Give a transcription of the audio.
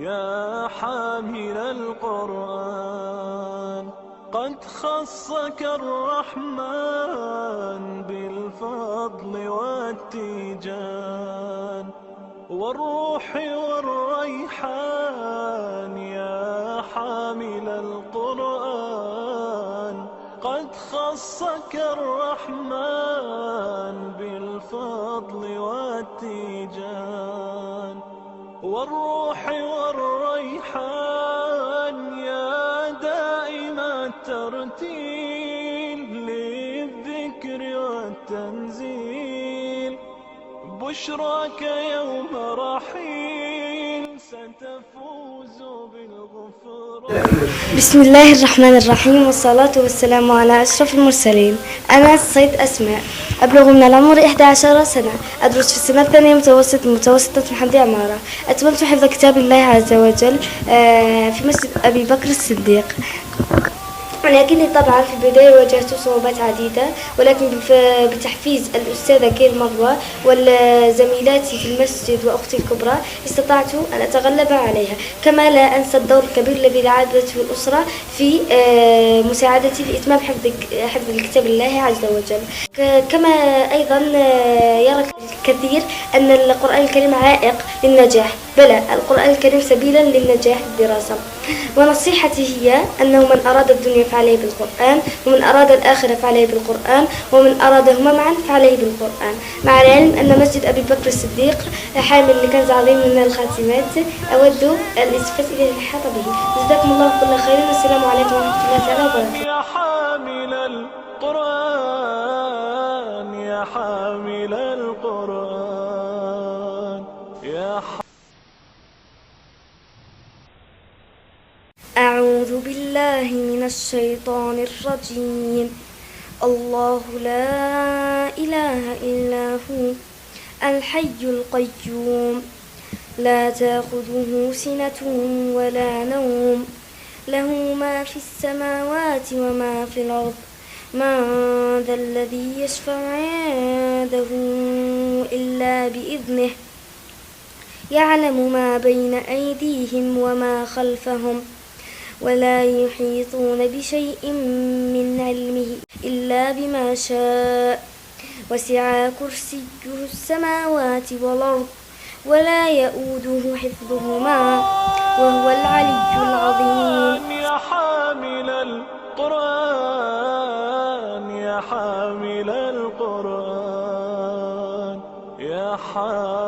يا حامل القرآن، قد خصك الرحمن بالفضل والتيجان والروح والريحان. يا حامل القرآن، قد خصك الرحمن بالفضل والتيجان والروح والريحان. يا دائم الترتيل للذكر والتنزيل، بشراك يوم رحيل ستفوز بالغفران. بسم الله الرحمن الرحيم، والصلاة والسلام على أشرف المرسلين. أنا الصيد أسماء، أبلغ من العمر 11 سنة، أدرس في السنة الثانية متوسطة محمدية عمارة. أتممت حفظ كتاب الله عز وجل في مسجد أبي بكر الصديق، ولكني طبعا في البداية واجهت صعوبات عديدة، ولكن بتحفيز الأستاذة كير مروة والزميلاتي في المسجد وأختي الكبرى استطعت أن أتغلب عليها. كما لا أنسى الدور الكبير الذي لعبته الأسرة في مساعدتي في إتمام حفظ كتاب الله عز وجل. كما أيضا يرى الكثير أن القرآن الكريم عائق للنجاح، بلى القرآن الكريم سبيلا للنجاح بالدراسة. ونصيحتي هي أنه من أراد الدنيا فعليه بالقرآن، ومن أراد الآخرة فعليه بالقرآن، ومن أرادهما معا فعليه بالقرآن. مع العلم أن مسجد أبي بكر الصديق حامل لكنز عظيم من الخاتمات أود الاستفادة إلى الإحاطة به. جزاكم الله كل خير، والسلام عليكم ورحمة الله تعالى وبركاته. يا حامل القرآن، يا حامل القرآن، يا أعوذ بالله من الشيطان الرجيم. الله لا إله إلا هو الحي القيوم، لا تأخذه سنة ولا نوم، له ما في السماوات وما في الأرض. من ذا الذي يشفع عنده إلا بإذنه، يعلم ما بين أيديهم وما خلفهم، ولا يحيطون بشيء من علمه إلا بما شاء، وسع كرسيه السماوات والأرض، ولا يؤوده حفظهما، وهو العلي العظيم. يا حامل القرآن، يا حامل القرآن، يا حامل